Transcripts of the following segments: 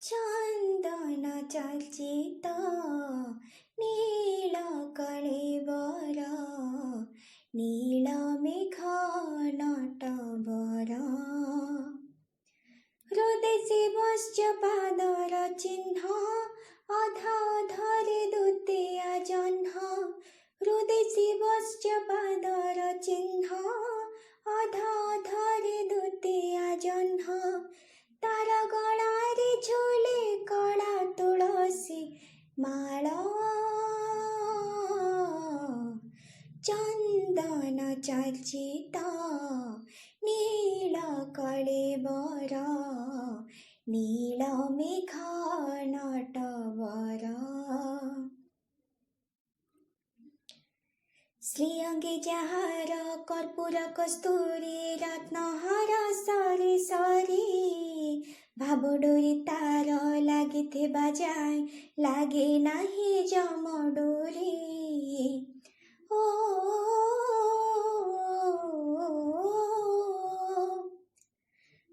ଚନ୍ଦନ ଚର୍ଚ୍ଚିତ ନୀଳ କଳେବର ନୀଳ ମେଘ ନଟବର ହୃଦେ ଶିବଶ୍ଚ ପାଦର ଚିହ୍ନ ଅଧା ଅଧରେ ଦ୍ୱିତୀୟା ଜହ୍ନ ହୃଦେ ଶିବଶ୍ଚ ପାଦର ଚିହ୍ନ ଅଧା ଅଧରେ ଦ୍ୱିତୀୟା ଜହ୍ନ ତାର ଗଳାରେ ଝୁଲେ କଳା ତୁଳସୀ ମାଳ ଚନ୍ଦନ ଚର୍ଚ୍ଚିତ ନୀଳ କଳେବର ନୀଳ ମେଘ ନଟବର ଶ୍ରୀଅଙ୍ଗେ ଯାହାର କର୍ପୂର କସ୍ତୁରୀ ରତ୍ନହାର ସରି ସରି ଭାବଡୋରି ତାର ଲାଗିଥିବା ଯାଏ ଲାଗେ ନାହିଁ ଜମଡୋରି ଓ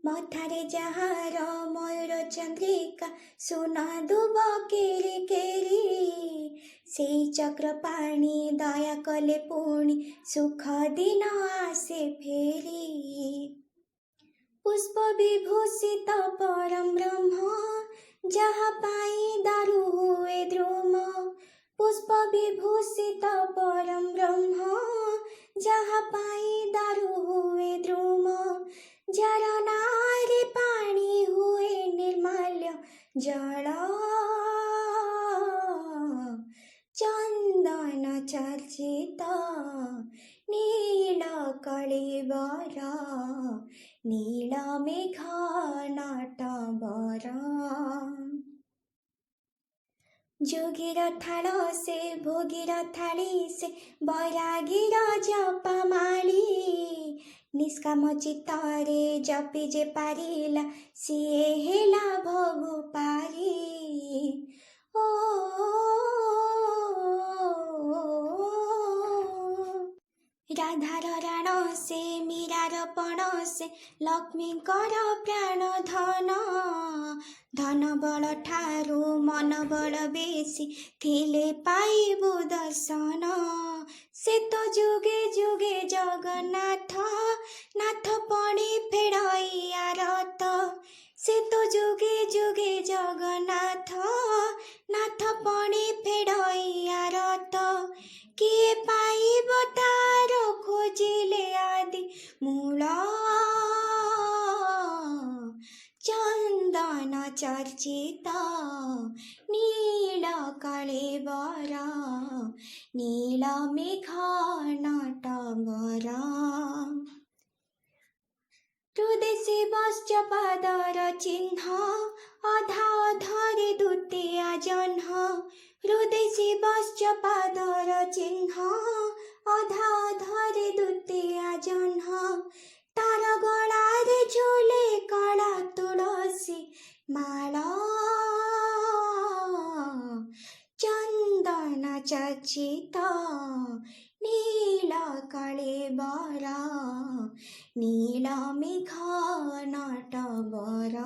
ମଥାରେ ଯାହାର ମୟୂର ଚନ୍ଦ୍ରିକା ସୁନା ଦୁବ କେରି କେରି ସେଇ ଚକ୍ର ପାଣି ଦୟା କଲେ ପୁଣି ସୁଖ ଦିନ ଆସେ ଫେରି ପୁଷ୍ପ ବିଭୂଷିତ ପରମ ବ୍ରହ୍ମ ଯାହା ପାଇଁ ଦାରୁ ହୁଏ ଦ୍ରୁମ ପୁଷ୍ପ ବିଭୂଷିତ ପରମ ବ୍ରହ୍ମ ଯାହା ପାଇଁ ଦାରୁ ହୁଏ ଦ୍ରୁମ ଯାର ନାରେ ପାଣି ହୁଏ ନିର୍ମାଲ୍ୟ ଜଳ ଚନ୍ଦନ ଚର୍ଚ୍ଚିତ ନୀଳ କଳେବର ନୀଳ ମେଘ ନଟବର ଯୋଗୀର ଥାଳ ସେ ଭୋଗୀର ଥାଳି ସେ ବୈରାଗୀର ଜପମାଳି ନିଷ୍କାମ ଚିତ୍ତରେ ଜପି ଯେ ପାରିଲା ସିଏ ହେଲା ଭୋଗ ପାରି ଓ ରାଧାର ରାଣ ସେ ମୀରାର ପଣ ସେ ଲକ୍ଷ୍ମୀଙ୍କର ପ୍ରାଣ ଧନ ଧନ ବଳ ଠାରୁ ମନ ବଳ ବେଶୀ ଥିଲେ ପାଇବୁ ଦର୍ଶନ ସେ ତ ଯୁଗେ ଯୁଗେ ଜଗନ୍ନାଥ ନାଥ ପଣି ଫେଡ଼ଇଆ ରଥ ସେ ତ ଯୁଗେ ଯୁଗେ ଜଗନ୍ନାଥ ନାଥ ପଣି ଫେଡ଼ଇଆ ରଥ କିଏ ପାଇବ ତାର ଖୋଜିଲେ ଆଦି ମୂଳ ଚନ୍ଦନ ଚର୍ଚ୍ଚିତ ନୀଳ କଳେବର ନୀଳ ମେଘ ନଟବର ହୃଦେ ଶିବଶ୍ଚ ପାଦର ଚିହ୍ନ ଅଧା ଅଧରେ ଦ୍ୱିତୀୟା ଜହ୍ନ ହୃଦେ ଶିବଶ୍ଚ ପାଦର ଚିହ୍ନ ଅଧା ଅଧରେ ଦ୍ୱିତୀୟା ଜହ୍ନ ତାର ଗଳାରେ ଝୁଲେ କଳା ତୁଳସୀ ମାଳ ଚନ୍ଦନ ଚର୍ଚ୍ଚିତ ନୀଳ କଳେବର ନୀଳ ମେଘ ନଟବର